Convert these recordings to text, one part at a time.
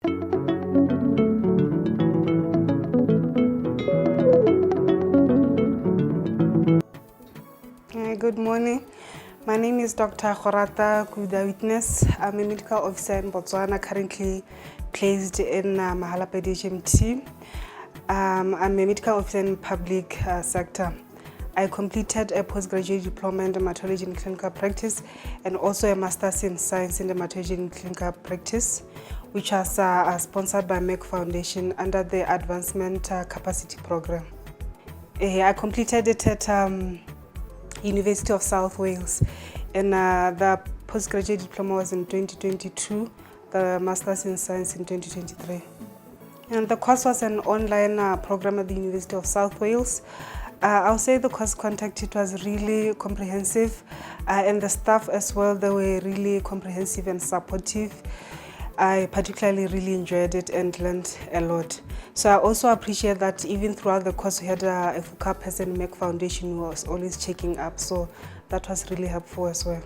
Good morning. My name is Dr. Gorata Kuda Witness. I'm a medical officer in Botswana, currently placed in Mahalapedi HMT. I'm a medical officer in public sector. I completed a postgraduate diploma in dermatology and clinical practice and also a master's in science in dermatology and clinical practice, which was sponsored by Merck Foundation under the advancement capacity program. I completed it at University of South Wales, and the postgraduate diploma was in 2022, the master's in science in 2023. And the course was an online program at the University of South Wales. I'll say the course content, it was really comprehensive, and the staff as well, they were really comprehensive and supportive. I particularly really enjoyed it and learned a lot. So I also appreciate that even throughout the course we had a FUCA person, Merck Foundation, who was always checking up, so that was really helpful as well.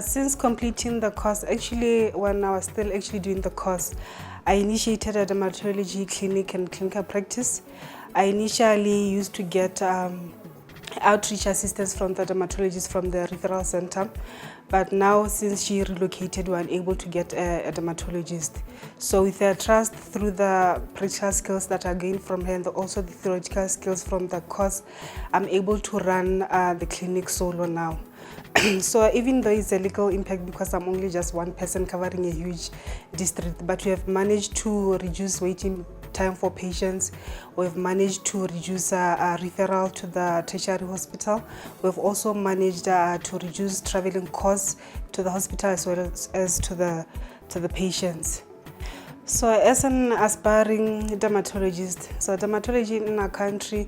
Since completing the course, actually when I was still doing the course, I initiated a dermatology clinic and clinical practice. I initially used to get outreach assistance from the dermatologist from the referral center, but now since she relocated, we are able to get a dermatologist. So with her trust through the practical skills that I gained from her and also the theoretical skills from the course, I'm able to run the clinic solo now. So even though it's a little impact because I'm only just one person covering a huge district, but we have managed to reduce waiting time for patients. We've managed to reduce referral to the tertiary hospital. We've also managed to reduce traveling costs to the hospital as well as to the patients. So as an aspiring dermatologist, so dermatology in our country,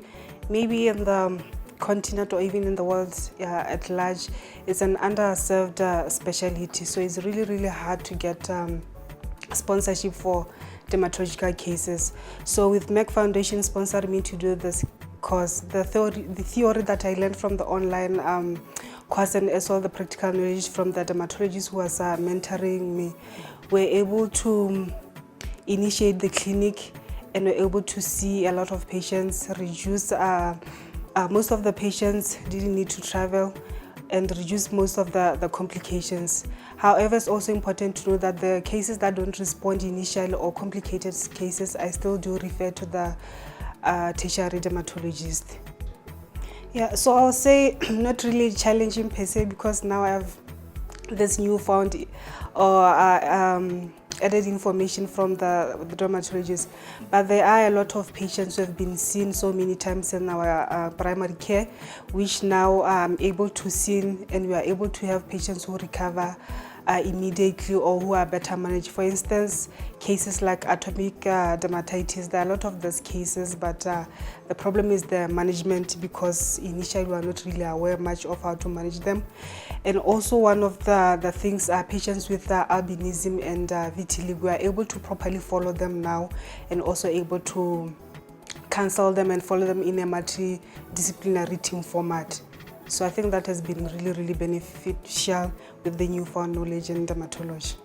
maybe in the continent or even in the world at large, is an underserved specialty. So it's really hard to get sponsorship for dermatological cases. So with Merck Foundation sponsored me to do this course, the theory that I learned from the online course and as well the practical knowledge from the dermatologist who was mentoring me, were able to initiate the clinic and were able to see a lot of patients, reduce most of the patients didn't need to travel and reduce most of the complications. However, it's also important to know that the cases that don't respond initially or complicated cases, I still do refer to the tertiary dermatologist. Yeah, so I'll say not really challenging per se because now I have this newfound added information from the dermatologist, but there are a lot of patients who have been seen so many times in our primary care, which now I'm able to see, and we are able to have patients who recover immediately or who are better managed. For instance, cases like atopic dermatitis, there are a lot of those cases, but the problem is the management because initially we are not really aware much of how to manage them. And also one of the things are patients with albinism and vitiligo, we are able to properly follow them now and also able to counsel them and follow them in a multidisciplinary team format. So I think that has been really beneficial with the newfound knowledge in dermatology.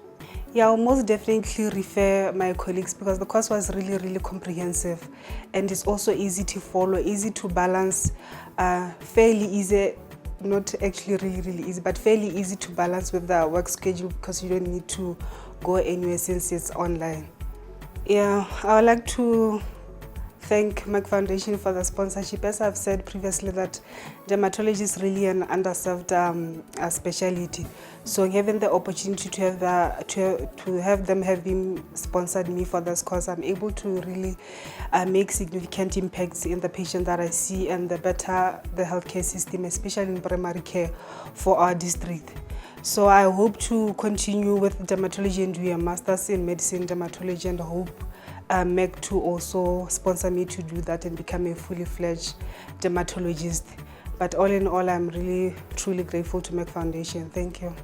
Yeah, I'll most definitely refer my colleagues because the course was really comprehensive and it's also easy to follow, easy to balance, fairly easy, not actually really easy, but fairly easy to balance with the work schedule because you don't need to go anywhere since it's online. Yeah, I would like to thank Merck Foundation for the sponsorship. As I've said previously, that dermatology is really an underserved specialty. So having the opportunity to have them having sponsored me for this course, I'm able to really make significant impacts in the patient that I see and the better the healthcare system, especially in primary care for our district. So I hope to continue with dermatology and do a master's in medicine dermatology, and hope Merck to also sponsor me to do that and become a fully fledged dermatologist. But all in all, I'm really truly grateful to Merck Foundation. Thank you.